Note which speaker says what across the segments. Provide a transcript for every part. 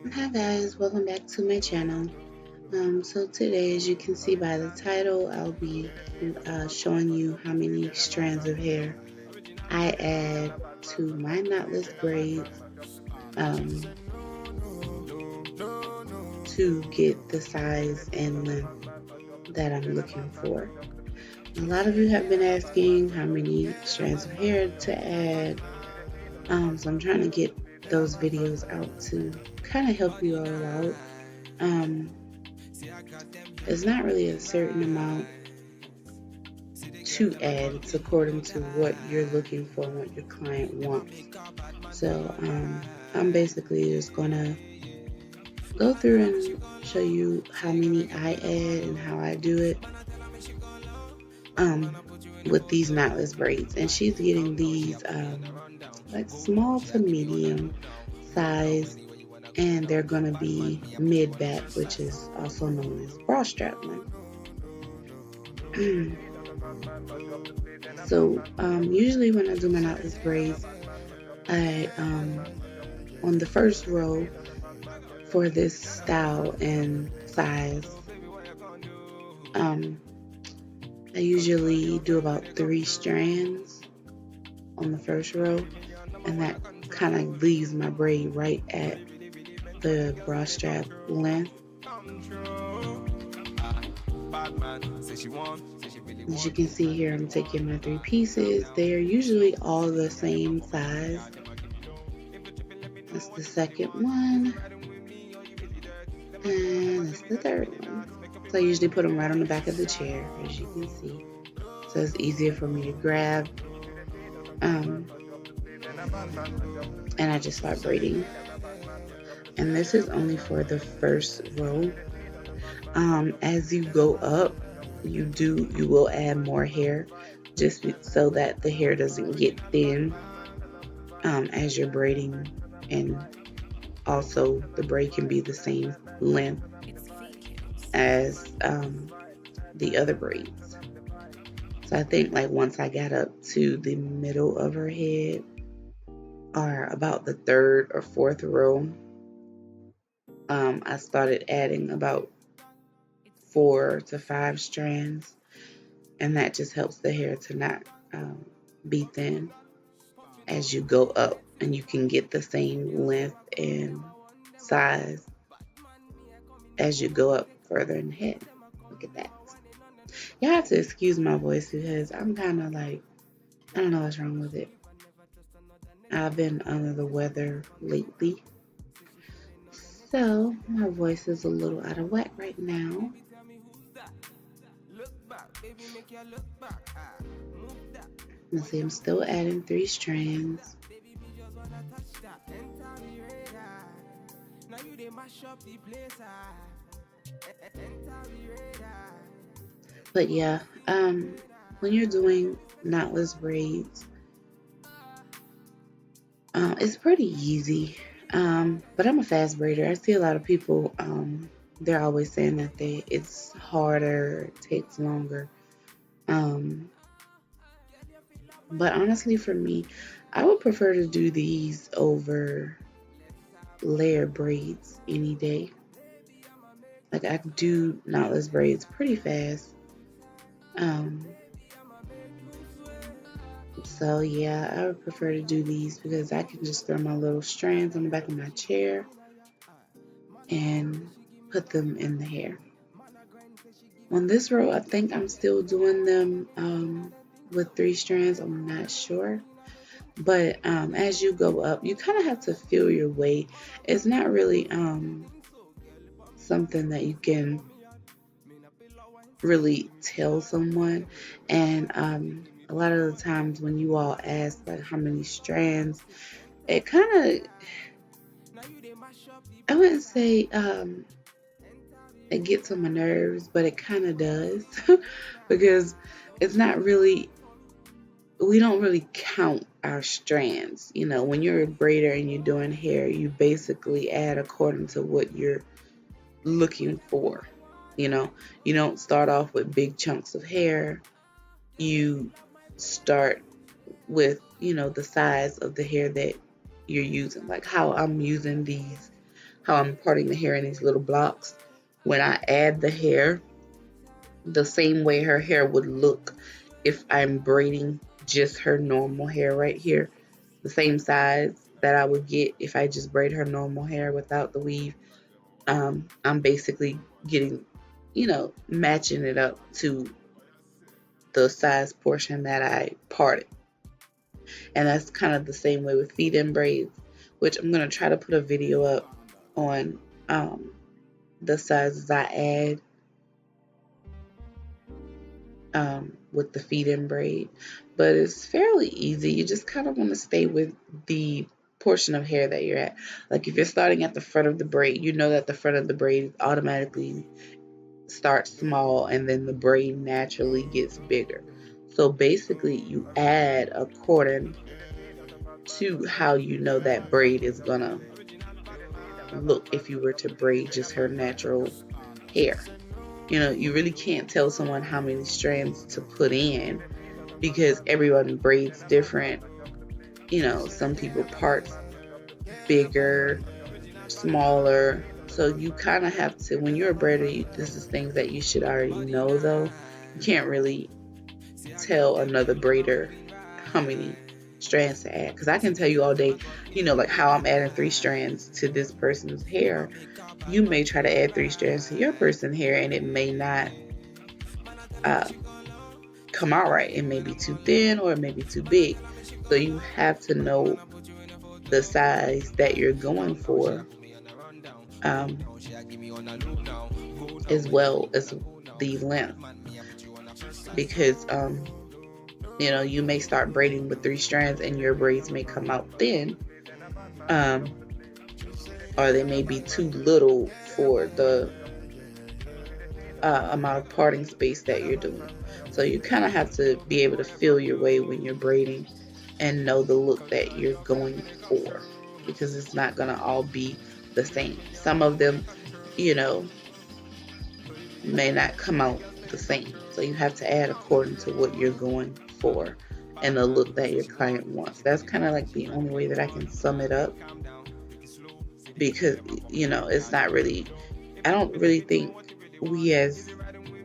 Speaker 1: Hi guys, welcome back to my channel. So today, as you can see by the title, I'll be showing you how many strands of hair I add to my knotless braids um, to get the size and length that I'm looking for. A lot of you have been asking how many strands of hair to add, so I'm trying to get those videos out to kind of help you all out. Um, it's not really a certain amount to add. It's according to what you're looking for and what your client wants. So I'm basically just gonna go through and show you how many I add and how I do it um, with these knotless braids. And she's getting these like small to medium size, and they're gonna be mid back, which is also known as bra strap length. So usually when I do my knotless braids, I on the first row for this style and size, um, I usually do about 3 strands on the first row, and that kind of leaves my braid right at the bra strap length. As you can see here, I'm taking my 3 pieces. They are usually all the same size. That's the second one, and that's the third one. So I usually put them right on the back of the chair, as you can see. So it's easier for me to grab. And I just start braiding. And this is only for the first row. As you go up, you will add more hair, just so that the hair doesn't get thin as you're braiding, and also the braid can be the same length as the other braids. So I think like once I got up to the middle of her head, or about the third or fourth row, I started adding about 4 to 5 strands, and that just helps the hair to not be thin as you go up, and you can get the same length and size as you go up further in the head. Look at that. You have to excuse my voice because I'm kind of like, I don't know what's wrong with it. I've been under the weather lately, so my voice is a little out of whack right now. Let's see, I'm still adding 3 strands. But yeah, when you're doing knotless braids, it's pretty easy. But I'm a fast braider. I see a lot of people, they're always saying that it's harder, it takes longer. But honestly, for me, I would prefer to do these over layer braids any day. Like I do knotless braids pretty fast. So yeah, I would prefer to do these because I can just throw my little strands on the back of my chair and put them in the hair. On this row, I think I'm still doing them with 3 strands. I'm not sure. But as you go up, you kind of have to feel your way. It's not really something that you can really tell someone. And a lot of the times when you all ask like how many strands, it kind of, I wouldn't say it gets on my nerves, but it kind of does because it's not really, we don't really count our strands. You know, when you're a braider and you're doing hair, you basically add according to what you're looking for. You know, you don't start off with big chunks of hair. You start with, you know, the size of the hair that you're using, like how I'm using these how I'm parting the hair in these little blocks. When I add the hair, the same way her hair would look if I'm braiding just her normal hair right here, the same size that I would get if I just braid her normal hair without the weave. I'm basically getting, matching it up to the size portion that I parted. And that's kind of the same way with feed-in braids, which I'm going to try to put a video up on the sizes I add with the feed-in braid. But it's fairly easy. You just kind of want to stay with the portion of hair that you're at. Like if you're starting at the front of the braid, you know that the front of the braid automatically starts small and then the braid naturally gets bigger. So basically you add according to how you know that braid is gonna look if you were to braid just her natural hair. You really can't tell someone how many strands to put in because everyone braids different. Some people parts bigger, smaller. So you kind of have to, when you're a braider, this is things that you should already know though. You can't really tell another braider how many strands to add, because I can tell you all day, like how I'm adding 3 strands to this person's hair. You may try to add 3 strands to your person's hair and it may not come out right. It may be too thin or it may be too big. So you have to know the size that you're going for, as well as the length, because you may start braiding with 3 strands and your braids may come out thin, or they may be too little for the amount of parting space that you're doing. So you kind of have to be able to feel your way when you're braiding and know the look that you're going for, because it's not going to all be the same. Some of them, may not come out the same. So you have to add according to what you're going for and the look that your client wants. That's kind of like the only way that I can sum it up, because it's not really, I don't really think we as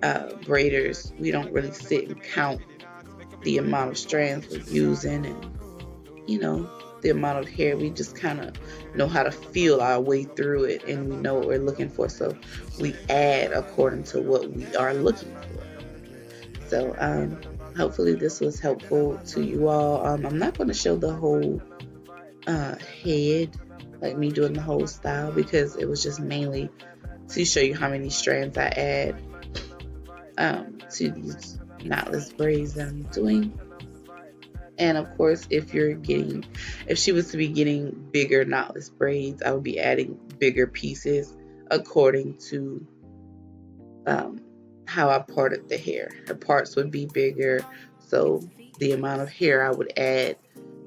Speaker 1: braiders, we don't really sit and count the amount of strands we're using and the amount of hair. We just kind of know how to feel our way through it and we know what we're looking for, so we add according to what we are looking for. So hopefully this was helpful to you all. I'm not going to show the whole head, like me doing the whole style, because it was just mainly to show you how many strands I add to these knotless braids that I'm doing. And of course, if she was to be getting bigger knotless braids, I would be adding bigger pieces according to how I parted the hair. Her parts would be bigger, so the amount of hair I would add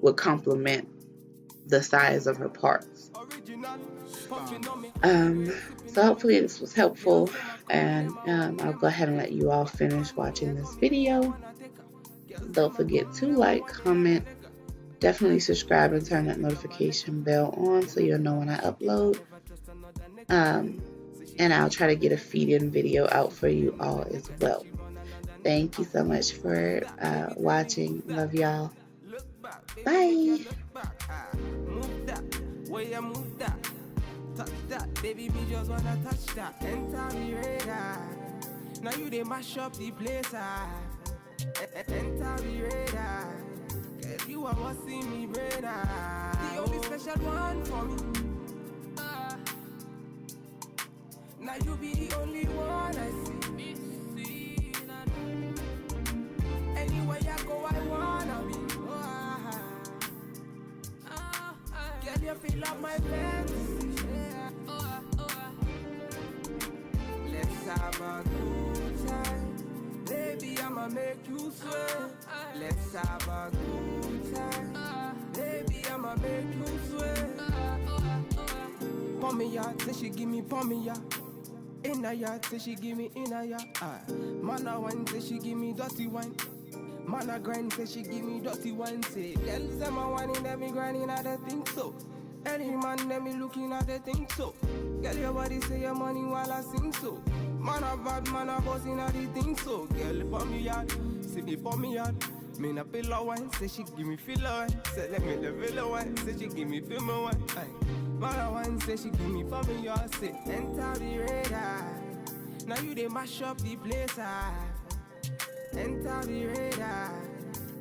Speaker 1: would complement the size of her parts. So hopefully this was helpful, and I'll go ahead and let you all finish watching this video. Don't forget to like, comment, definitely subscribe and turn that notification bell on so you'll know when I upload. And I'll try to get a feed-in video out for you all as well. Thank you so much for watching. Love y'all. Bye.
Speaker 2: Touch that, baby, me just wanna touch that. Enter the radar. Now you they mash up the place. Enter the radar. Cause you are what see me brain. The only special one for me. Now you be the only one I see. Anywhere I go, I wanna be. Can you feel up my fantasy? Let's have a good time. Baby, I'ma make you sweat. Let's have a good time. Baby, I'ma make you sweat. Pommy ya, say she give me pommy ya. In a ya, say she give me in a ya. Mana wine, say she give me dirty wine. Mana grind, say she give me dirty wine. Say, girl, say my wine in every grinding, I don't think so. Any man let me looking at the thing so. Girl, your body say your money while I sing so. Man a bad man a bossing at the thing so. Girl, for me yard, see me for me yard. Me na pillow one, say she give me filler one. Say let me the villa one, say she give me film one. Aye. Man a one, say she give me for me yard. Say enter the radar. Now you they mash up the place. Enter the radar.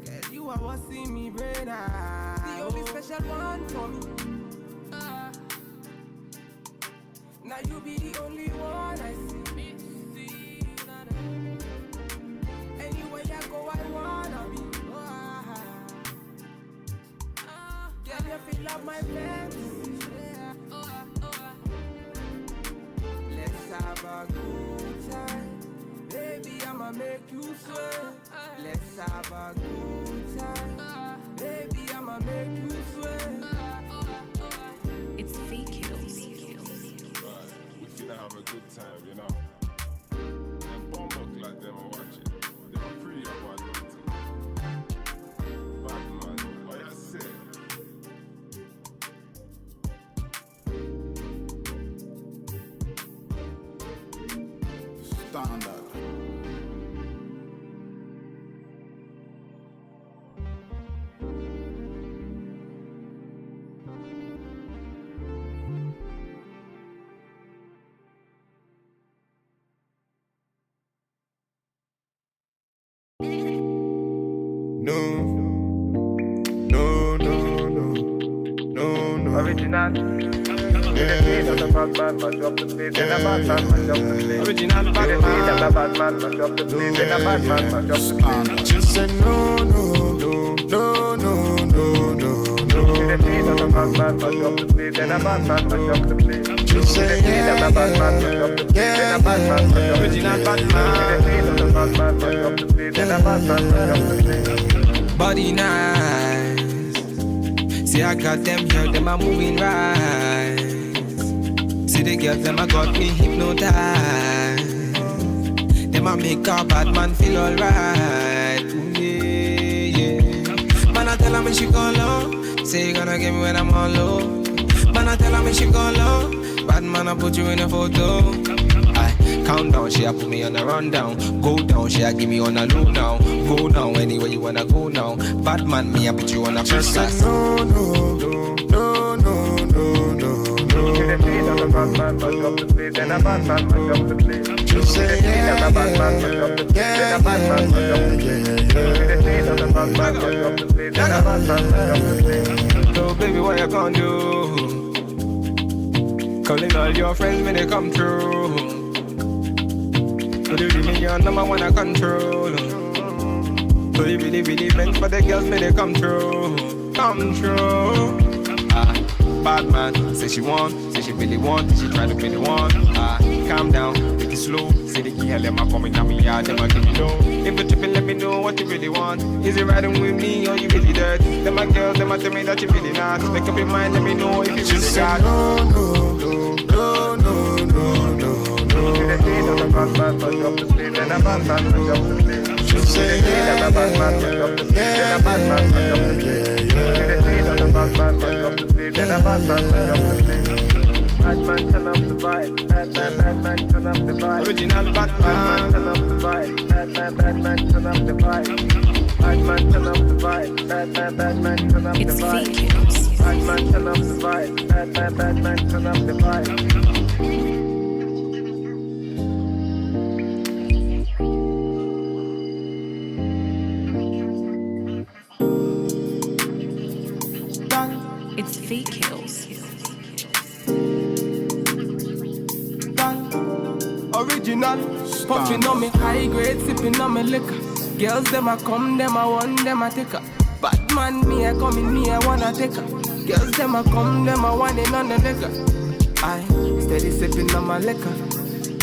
Speaker 2: Girl, you are what see me brain. The only special one for me. Now you be the only one I see. Anywhere I go, I wanna be. Girl, you feel like my fantasy. Let's have a good time. Baby, I'ma make you sweat. Let's have a good time. Baby, I'ma make you sweat.
Speaker 3: It's fake kills.
Speaker 4: We finna have a good time, you know. Them bomb look like them are watching. They are pretty up on them. Bad man, what you say?
Speaker 5: Standard.
Speaker 4: No.
Speaker 2: Original.
Speaker 4: Yeah.
Speaker 2: Bad man, mash up the place. And a bad man, mash up the place. Original bad man. Bad man, mash up the place. And a bad man, mash up the place.
Speaker 5: She said no.
Speaker 2: Bad man, mash up the place. And a bad man, mash up the place.
Speaker 5: She said yeah.
Speaker 2: Bad man, mash up the place. And a bad man, mash up the place. Original bad man. Bad man, mash up the place. And a bad man, mash up the place. Body nice. See, I got them here, them are moving right. See the girls, them a got me hypnotized. Them a make a bad man feel alright. Yeah. Man, I tell her when she go low. Say you gonna get me when I'm on low. Man, I tell her when she go low. Bad man, I put you in a photo. Aye, count down, she a put me on a rundown. Go down, she a give me on a low now. Go down, anywhere you wanna go now. Bad man, me a put you on a first class.
Speaker 5: No.
Speaker 2: Bad man, mash up the place. And a bad man, mash up the place.
Speaker 5: She said yeah.
Speaker 2: Bad man, mash up the place. And a bad man, mash up the place. Bad man, mash up the place. And a bad man, mash up the place. So baby, what you gonna do? Calling all your friends when they come through. So they really your number one I control. So they really meant for the girls when they come through. Come through. Bad man, say she want, say she really want, she try to really want. Calm down, take it slow. Say the girl, them a coming at me yard, them a give me low. If you tripping, let me know what you really want. Is it riding with me or you really dirt? Them a girls, them a tell me that you really not. Make up your mind, let me know if you really got.
Speaker 5: No.
Speaker 2: Bad man, mash up the place, and a bad man, mash up the place.
Speaker 5: She said yeah.
Speaker 2: Bad man, mash up the place, and a bad man, mash up the place. Bad man, mash up the place, and a bad man, mash up the place. Bad man, turn up the vibe. Bad man, turn up the vibe. Original bad man, turn up the vibe. Bad man, turn up the vibe. Bad man, turn up the vibe. Bad man, turn up the
Speaker 3: It's
Speaker 2: vibe.
Speaker 3: fake kills.
Speaker 2: Bad man, turn up the vibe. Bad man, turn up the vibe.
Speaker 3: It's fake kills.
Speaker 2: Original, puffin' on me high grade, sippin' on me liquor. Girls them a come, them a want, them a take her. Bad man, me a come in, me a wanna take her. Girls them a come, them a want it on the liquor. I steady sippin' on my liquor.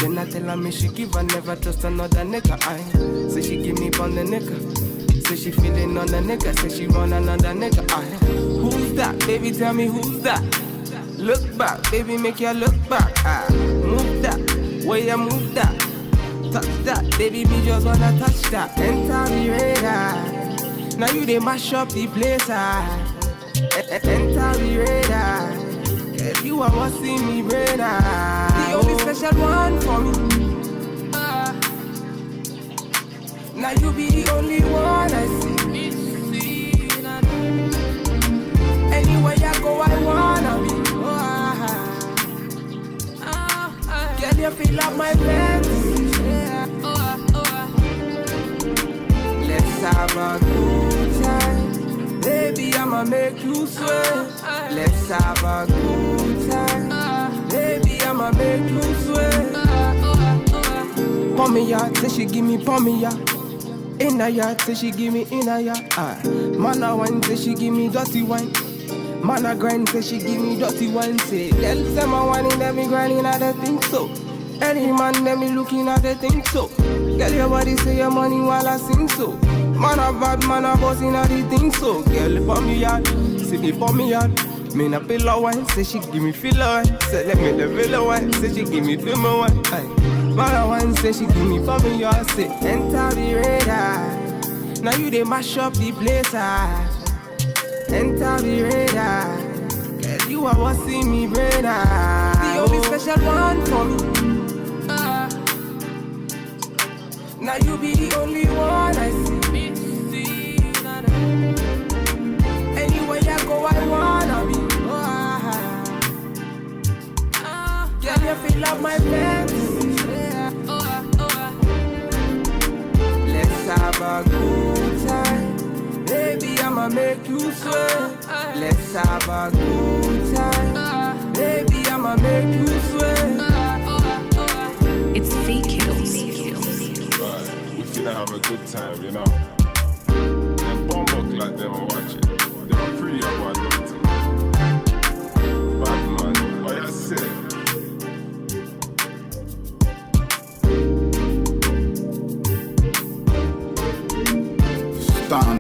Speaker 2: Then I tell her me she give her, never trust another nigga. I say she give me on the nigga. Say she feelin' on the nigga, say she run another nigga. I who's that? Baby, tell me who's that? Look back, baby, make you look back. Move that, where you move that. Touch that, baby, me just wanna touch that. Enter the radar. Now you they mash up the place. Enter the radar. Girl, you are what's in me brain. The only special one for me. Now you be the only one I see. Anywhere I go, I wanna be. Girl, you feel like my fantasy. Let's have a good time. Baby, I'ma make you sweat. Let's have a good time. Baby, I'ma make you sweat. Pommy ya, say she give me pommy ya. In a yard, say she give me in a yard. Man a wine, say she give me dirty wine. Man a grind, say she give me dirty wine. Say, girl, say my wine in them, me grinding at the thing so. Any man, them me looking at the thing so. Girl, your body say your money while I sing so. Man a bad, man a boss in a the thing so. Girl, for me yard, say me for me yard. Me na pillow wine, say she give me filler wine. Say let me the pillow wine, say she give me filler wine. Man a wine, say she give me for me yard. Say enter the radar. Now you they mash up the place. Enter the radar. Girl, you are what's in me brain. The only special one for me. Now you be the only one I see. Anywhere I go, I wanna be. Girl, you feel like my fantasy. Let's have a good time. Baby, I'ma make you sweat. Let's have a good time. Baby, I'ma make you sweat.
Speaker 3: It's fake kills.
Speaker 4: Right, we finna have a good time, you know. Them bomb up like them and watch it. They are pretty up what them thing. Bad man, what you say?
Speaker 5: Stand.